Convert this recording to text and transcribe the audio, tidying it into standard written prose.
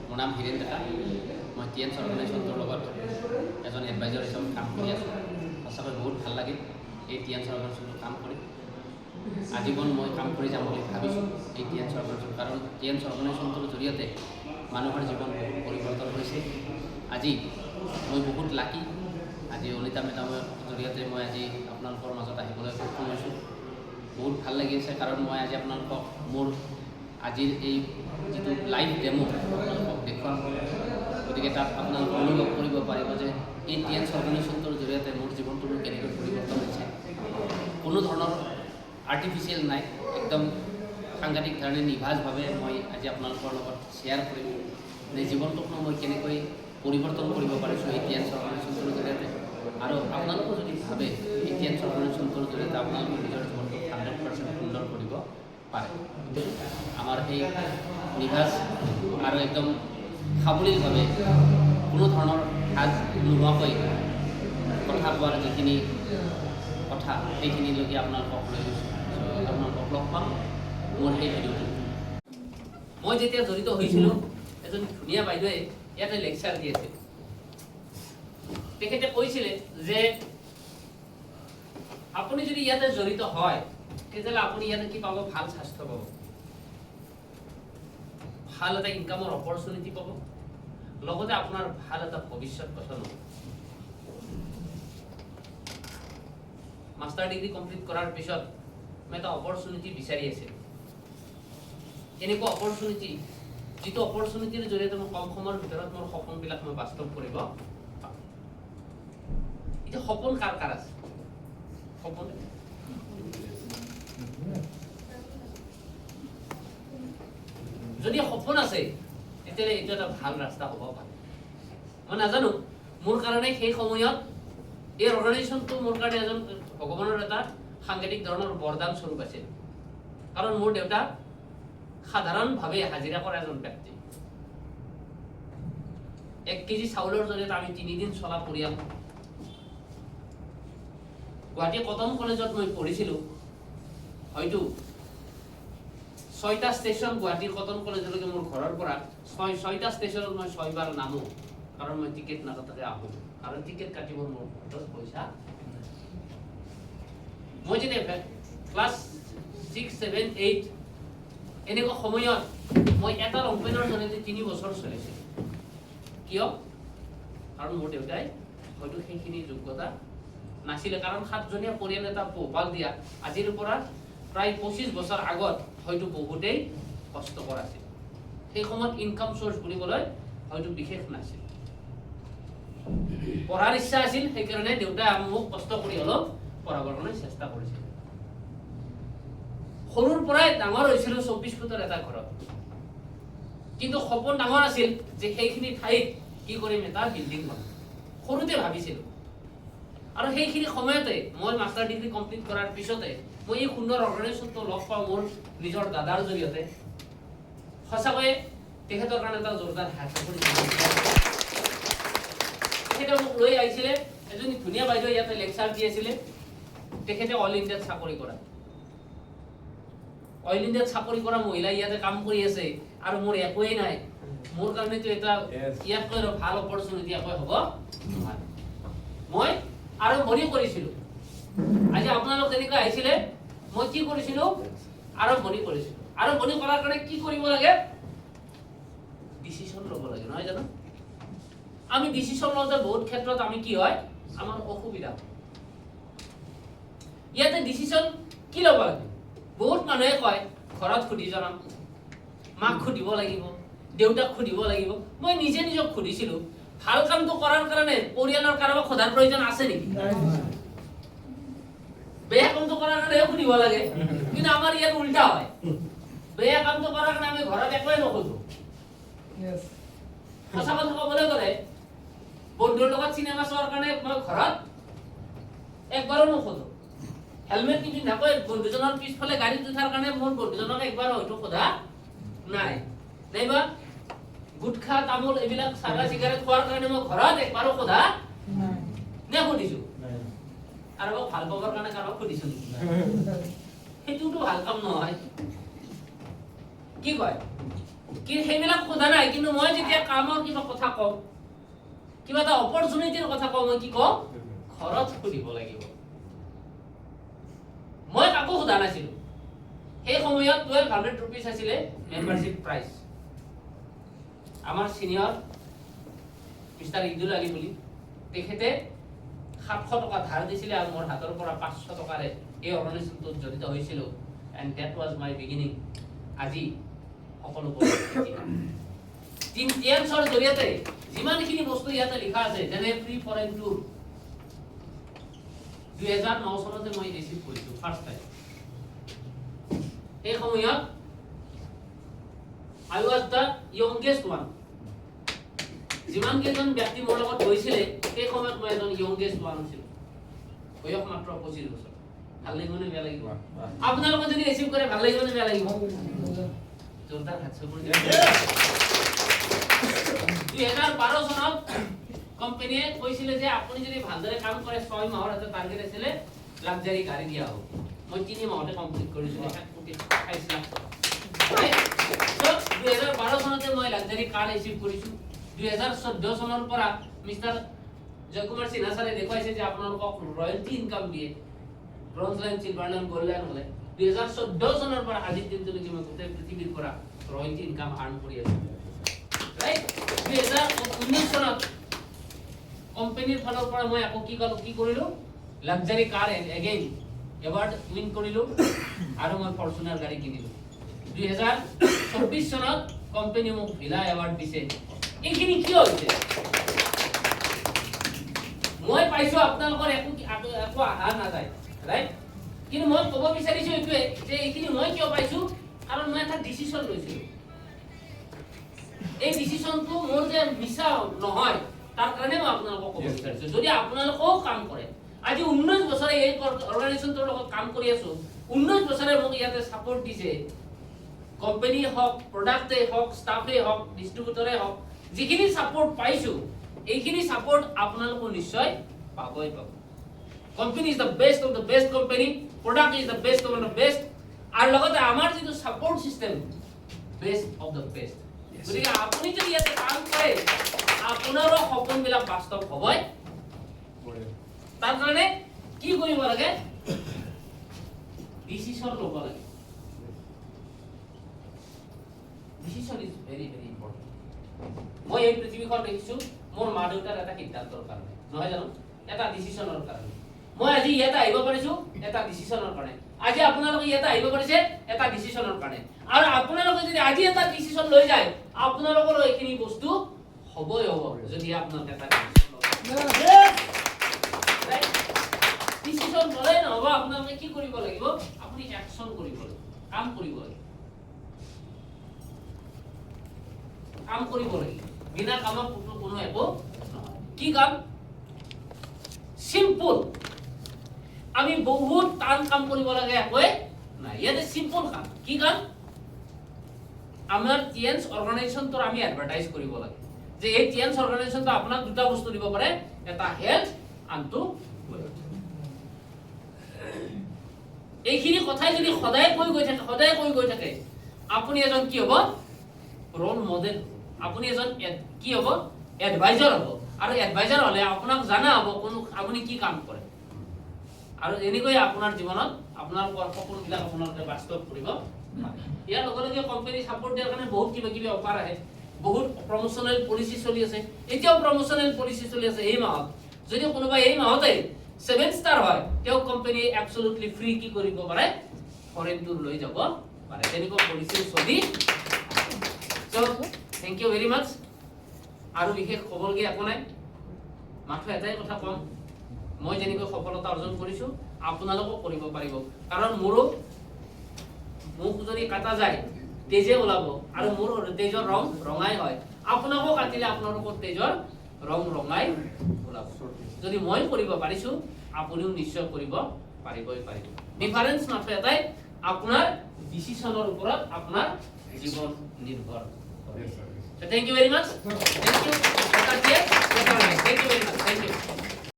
মোৰ নাম হীৰেণ ডেকা। মই TNS অৰ্গেনাইজেশ্যনটোৰ লগত এজন এডভাইজাৰ হিচাপে কাম কৰি আছোঁ। সঁচাকৈ বহুত ভাল লাগিল এই TNS অৰ্গেনাইজেশ্যনটোত কাম কৰি। আজীৱন মই কাম কৰি যাম বুলি ভাবিছোঁ এই TNS অৰ্গেনাইজেশ্যন, কাৰণ TNS অৰ্গেনাইজেশ্যনটোৰ জৰিয়তে মানুহৰ জীৱন বহুত পৰিৱৰ্তন হৈছে। আজি মই বহুত লাকি, আজি অনিতা মেডামৰ জৰিয়তে মই আজি আপোনালোকৰ মাজত আহিবলৈ সক্ষম হৈছোঁ। বহুত ভাল লাগি আছে, কাৰণ মই আজি আপোনালোকক মোৰ আজিৰ এই যিটো লাইভ ডেমো আপোনালোকক দেখুৱাম। গতিকে তাত আপোনালোকে অনুভৱ কৰিব পাৰিব যে এই TNS অৰ্গেনাইজেশ্যনটোৰ জৰিয়তে মোৰ জীৱনটো কেনেকৈ পৰিৱৰ্তন হৈছে। কোনো ধৰণৰ আৰ্টিফিচিয়েল নাই, একদম সাংঘাতিক ধৰণে নিভাঁজভাৱে মই আজি আপোনালোকৰ লগত শ্বেয়াৰ কৰিম যে জীৱনটোকনো মই কেনেকৈ পৰিৱৰ্তন কৰিব পাৰিছোঁ এই TNS অৰ্গেনাইজেশ্যনটোৰ জৰিয়তে। আৰু আপোনালোকেও যদি ভাবে এই TNS অৰ্গেনাইজেশ্যনটোৰ জৰিয়তে আপোনালোকে নিজৰ জীৱনটো 100% সুন্দৰ কৰিব পাৰে। আমাৰ এই নিভাঁজ আৰু একদম সাৱলীলভাৱে কোনো ধৰণৰ সাজ নোহোৱাকৈ কথা কোৱাৰ যিখিনি কথা সেইখিনিলৈকে আপোনালোকক লৈ গৈছোঁ। আপোনালোকক লগ পাম মোৰ সেই ভিডিঅ'টো। মই যেতিয়া জড়িত হৈছিলোঁ, এজন ধুনীয়া বাইদেৱে ইয়াতে লেকচাৰ দি আছিল। তেখেতে কৈছিলে যে আপুনি যদি ইয়াতে জড়িত হয় তেতিয়াহ'লে আপুনি ইয়াতে কি পাব? ভাল স্বাস্থ্য পাব, ভাল এটা ইনকামৰ অপৰচুনিটি পাব, লগতে আপোনাৰ ভাল এটা ভৱিষ্যত গঠন হ'ব। মাষ্টাৰ ডিগ্ৰী কমপ্লিট কৰাৰ পিছত মই এটা অপৰচুনিটি বিচাৰি আছিলোঁ। এনেকুৱা অপৰচুনিটি যিটো অপৰচুনিটিৰ জৰিয়তে মই কম সময়ৰ ভিতৰত মোৰ সপোনবিলাক মই বাস্তৱ কৰিব পাৰোঁ। এতিয়া সপোন কাৰ কাৰ আছে? সপোন যদি সপোন আছে তেতিয়াহ'লে এইটো এটা ভাল ৰাস্তা হ'ব পাৰে। মই নাজানো, মোৰ কাৰণে সেই সময়ত এই অৰ্গেনাইজেশ্যনটো মোৰ কাৰণে এজন ভগৱানৰ এটা সাংঘাতিক ধৰণৰ বৰদান স্বৰূপ আছিল। কাৰণ মোৰ দেউতা সাধাৰণভাৱে হাজিৰা কৰা এজন ব্যক্তি। 1 কেজি চাউলৰ জৰিয়তে আমি 3 দিন চলা পৰিয়াল। গুৱাহাটী কটন কলেজত মই পঢ়িছিলোঁ। হয়তো 6টা ষ্টেচন গুৱাহাটী কটন কলেজলৈকে মোৰ ঘৰৰ পৰা 6টা ষ্টেচনত মই 6 বাৰ নামো, কাৰণ মই টিকেট নাকাটাকে আহোঁ, কাৰণ টিকেট কাটিব মোৰ হাতত পইচা। মই যেতিয়া ক্লাছ 6, 7, 8 এনেকুৱা সময়ত মই এটা লংপেনৰ জৰিয়তে 3 বছৰ চলিছিলোঁ। কিয়? কাৰণ মোৰ দেউতাই হয়তো সেইখিনি যোগ্যতা নাছিলে, কাৰণ 7জনীয়া পৰিয়াল এটা পোহপাল দিয়া আজিৰ পৰা প্ৰায় 25 বছৰ আগত হয়তো বহুতেই কষ্টকৰ আছিল। সেই সময়ত ইনকাম চ'ৰ্চ বুলিবলৈ হয়তো বিশেষ নাছিল। পঢ়াৰ ইচ্ছা আছিল, সেইকাৰণে দেউতাই মোক কষ্ট কৰি অলপ পঢ়াবৰ কাৰণে চেষ্টা কৰিছিল। সৰুৰ পৰাই ডাঙৰ হৈছিলোঁ 24 ফুটৰ এটা ঘৰত। কিন্তু সপোন ডাঙৰ আছিল যে সেইখিনি ঠাইত কি কৰিম, এটা বিল্ডিং বনাম। সৰুতে ভাবিছিলোঁ। আৰু সেইখিনি সময়তে মই মাষ্টাৰ ডিগ্ৰী কমপ্লিট কৰাৰ পিছতে মই এই সুন্দৰ অৰ্গেনাইজেশ্যনটো লগ পাওঁ মোৰ নিজৰ দাদাৰ জৰিয়তে। সঁচাকৈয়ে তেখেতৰ কাৰণে এটা জোৰদাৰ হাত চাপৰি। তেখেতে মোক লৈ আহিছিলে, এজনী ধুনীয়া বাইদেউ ইয়াতে লেকচাৰ দি আছিলে। তেখেতে অল ইণ্ডিয়াত চাকৰি কৰা, অইল ইণ্ডিয়াত চাকৰি কৰা মহিলা ইয়াতে কাম কৰি আছে, আৰু মোৰ একোৱেই নাই। মোৰ কাৰণেতো এটা ইয়াতকৈ ভাল অপৰচুনিটি একোৱে হ'ব নোৱাৰে। মই আৰম্ভণি কৰিছিলোঁ। আজি আপোনালোক যেনেকৈ আহিছিলে, মই কি কৰিছিলোঁ? আৰম্ভণি কৰিছিলোঁ। আৰম্ভণি কৰাৰ কাৰণে কি কৰিব লাগে? ডিচিশ্যন ল'ব লাগে, নহয় জানো? আমি ডিচিশ্যন লওঁতে বহুত ক্ষেত্ৰত আমি কি হয়, আমাৰ অসুবিধা। ইয়াতে ডিচিশ্যন কি ল'ব লাগে? বহুত মানুহে কয় ঘৰত সুধি জনাম, মাক সুধিব লাগিব, দেউতাক সুধিব লাগিব। মই নিজে নিজক সুধিছিলোঁ, ভাল কামটো কৰাৰ কাৰণে পৰিয়ালৰ কাৰোবাক সোধাৰ প্ৰয়োজন আছে নেকি? বেয়া কামটো কৰাৰ কাৰণে সুধিব লাগে। কিন্তু আমাৰ ইয়াত উল্টা হয়, বেয়া কামটো কৰাৰ কাৰণে আমি ঘৰত একোৱে নুসুধো। সঁচা কথা ক'বলৈ গ'লে বন্ধুৰ লগত চিনেমা চোৱাৰ কাৰণে মই ঘৰত একবাৰো নুসুধো। হেলমেট নিপিন্ধাকৈ বন্ধুজনৰ পিছফালে গাড়ীত উঠাৰ কাৰণে মোৰ বন্ধুজনক একবাৰ হয়তো সোধা নাই। নাইবা গুটখা, তামোল এইবিলাক চাগা চিগাৰেট খোৱাৰ কাৰণে মই ঘৰত একবাৰো সোধা নে সুধিছো? আৰু মোক ভাল পাবৰ কাৰণে কাৰোবাক সুধিছো নেকি? সেইটোতো ভাল কাম নহয়। কি কয়? কি সেইবিলাক সোধা নাই, কিন্তু মই যেতিয়া কামৰ কিবা কথা কওঁ, কিবা এটা অপৰচুনিটিৰ কথা কওঁ, মই কি কওঁ? খৰচ সুধিব লাগিব। মই কাকো সোধা নাছিলো। সেই সময়ত 1200 rupees আছিলে মেম্বাৰশ্বিপ প্ৰাইচ। আমাৰ সিনিয়ৰ মিষ্টাৰ ইদুল আলী বুলি, তেখেতে 700 টকা ধাৰ দিছিলে আৰু মোৰ হাতৰ পৰা 500 টকাৰে এই অৰ্গেনাইজেশ্যনটোত জড়িত হৈছিলো। And that was my beginning. আজি সকলোবোৰ টিএনছৰ জৰিয়তে যিমানখিনি বস্তু ইয়াতে লিখা আছে, যেনে ফ্ৰী ফৰেন টুৰ 2009 চনতে মই ৰিচিভ কৰিছো ফাৰ্ষ্ট টাইম। সেই সময়ত I was the youngest one. যিমান কেইজন ব্যক্তি মোৰ লগত গৈছিলে সেই সময়ত মই এজন youngest one আছিলো। বয়স মাত্ৰ 25 বছৰ। ভাল লাগিব নে বেয়া লাগিব? আপোনালোকে যদি ৰিচিভ কৰে ভাল লাগিব নে বেয়া লাগিব? জোৰদাৰ হাত চাপৰি দিয়া। 2012 চনত কোম্পানীয়ে কৈছিলে যে আপুনি যদি ভালদৰে কাম কৰে 6 মাহৰ এটা টাৰ্গেট আছিলে লাক্সাৰি গাড়ী দিয়া হ'ব। মই 3 মাহতে কমপ্লিট কৰিছো 1.28 লাখ টকা। তো 2012 চনতে মই লাক্সাৰি কাৰ ৰিচিভ কৰিছো। 2014 চনৰ পৰা মিষ্টাৰ জয়কুমাৰ সিনহা ছাৰে দেখুৱাইছে যে আপোনালোকক ৰয়েলটি ইনকাম দিয়ে, bronze line, silver line, gold line হ'লে। 2014 চনৰ পৰা আজিৰ দিনটোলৈকে মই গোটেই পৃথিৱীৰ পৰা ৰয়েলটি ইনকাম আৰ্ণ কৰি আছো। ৰাইট? 2019 চনত কোম্পানীৰ ফালৰ পৰা মই আকৌ কি কৰিলো? লাক্সাৰি কাৰ এগেইন এৱাৰ্ড উইন কৰিলো আৰু মই ফৰচুনাৰ গাড়ী কিনিলো। 2024 চনত কোম্পানী মোক ভিলা এৱাৰ্ড দিছে। এইখিনি কি হৈছে? মই পাইছো আপোনালোকৰ একো আহা নাযায়, ৰাইট? কিন্তু মই ক'ব বিচাৰিছো এইটোৱে যে এইখিনি মই কিয় পাইছো? কাৰণ মই এটা ডিচিশন লৈছিলো। এই ডিচিশনটো মোৰ যে মিছা নহয় তাৰ কাৰণে মই আপোনালোকক ক'ব বিচাৰিছো। যদি আপোনালোকেও কাম কৰে, আজি 19 বছৰে এই অৰ্গেনাইজেশ্যনটোৰ লগত কাম কৰি আছো, 19 বছৰে মোক ইয়াতে সাপোৰ্ট দিছে। কোম্পানী হওক, প্ৰডাক্টে হওক, ষ্টাফে হওক, ডিষ্ট্ৰিবিউটৰে হওক, যিখিনি সাপোৰ্ট পাইছো এইখিনি সাপোৰ্ট আপোনালোকে নিশ্চয় পাবই পাব। Company is the best of the best company, product is the best of the best, আৰু লগতে আমাৰ যিটো support system best of the best. গতিকে আপুনি যদি ইয়াতে কাম কৰে আপোনাৰো সপোনবিলাক বাস্তৱ হ'বই। তাৰ কাৰণে কি কৰিব লাগে? ডিচিশন ল'ব লাগে। Decision is very very important. মই এই পৃথিৱীখন দেখিছো মোৰ মা দেউতাৰ এটা সিদ্ধান্তৰ কাৰণে, নহয় জানো? এটা ডিচিশনৰ কাৰণে। মই আজি ইয়াতে আহিব পাৰিছো এটা ডিচিশনৰ কাৰণে। আজি আপোনালোকে ইয়াতে আহিব পাৰিছে এটা ডিচিশনৰ কাৰণে। আৰু আপোনালোকে যদি আজি এটা ডিচিশন লৈ যায় আপোনালোকৰো এইখিনি বস্তু হ'বই হ'ব যদি আপোনালোকে এটা ডিচিশন ল'লে নহ'ব। আপোনালোকে কি কৰিব লাগিব? আপুনি একচন কৰিব লাগিব, কাম কৰিব লাগিব। কাম কৰিব লাগিব। বিনা কামৰ কোনো একো নহয়। কি কাম? সিম্পল। আমি বহুত টান কাম কৰিব লাগে একোৱে নাই। ইয়াতে সিম্পল কাম। কি কাম? আমাৰ টিএনছ অৰ্গেনাইজেশ্যনটোৰ আমি এডভাৰটাইজ কৰিব লাগে যে এই টিএনছ অৰ্গেনাইজেশ্যনটো আপোনাক দুটা বস্তু দিব পাৰে, এটা হেল্থ, আনটো ৱেলথ। এইখিনি কথাই যদি সদায় কৈ গৈ থাকে আপুনি এজন কি হ'ব? Role model. আপুনি এজন কি হ'ব? এডভাইজাৰ হ'ব। আৰু এডভাইজাৰ হ'লে আপোনাক জানা হ'ব আপুনি কি কাম কৰে। আৰু এনেকৈ আপোনাৰ জীৱনত আপোনাৰ সপোনবিলাক আপোনালোকে বাস্তৱ কৰিব। ইয়াৰ লগে লগে কোম্পানী সাপোৰ্ট দিয়াৰ কাৰণে বহুত কিবা অফাৰ আহে, বহুত প্ৰমোচনেল পলিচি চলি আছে। এতিয়াও প্ৰমোচনেল পলিচি চলি আছে এই মাহত। যদি কোনোবা এই মাহতে 7 ষ্টাৰ হয় তেওঁ কোম্পানী এবছলুটলি ফ্ৰী কি কৰিব পাৰে? ফৰেন টুৰ লৈ যাব পাৰে। তেনেকুৱা পলিচি চলি। থেংক ইউ ভেৰি মাছ। আৰু বিশেষ ক'বলগীয়া একো নাই, মাত্ৰ এটাই কথা ক'ম, মই যেনেকৈ সফলতা অৰ্জন কৰিছো আপোনালোকেও কৰিব পাৰিব। কাৰণ মোক যদি কাটা যায় তেজে ওলাব, আৰু মোৰ তেজৰ ৰং ৰঙাই হয়। আপোনাকো কাটিলে আপোনালোকৰ তেজৰ ৰং ৰঙাই ওলাব। যদি মই কৰিব পাৰিছো আপুনিও নিশ্চয় কৰিব পাৰিবই পাৰিব। ডিফাৰেন্স মাত্ৰ এটাই, আপোনাৰ ডিচিশনৰ ওপৰত আপোনাৰ জীৱন নিৰ্ভৰ কৰে। Thank you very much. Thank you. Thank you very much. Thank you.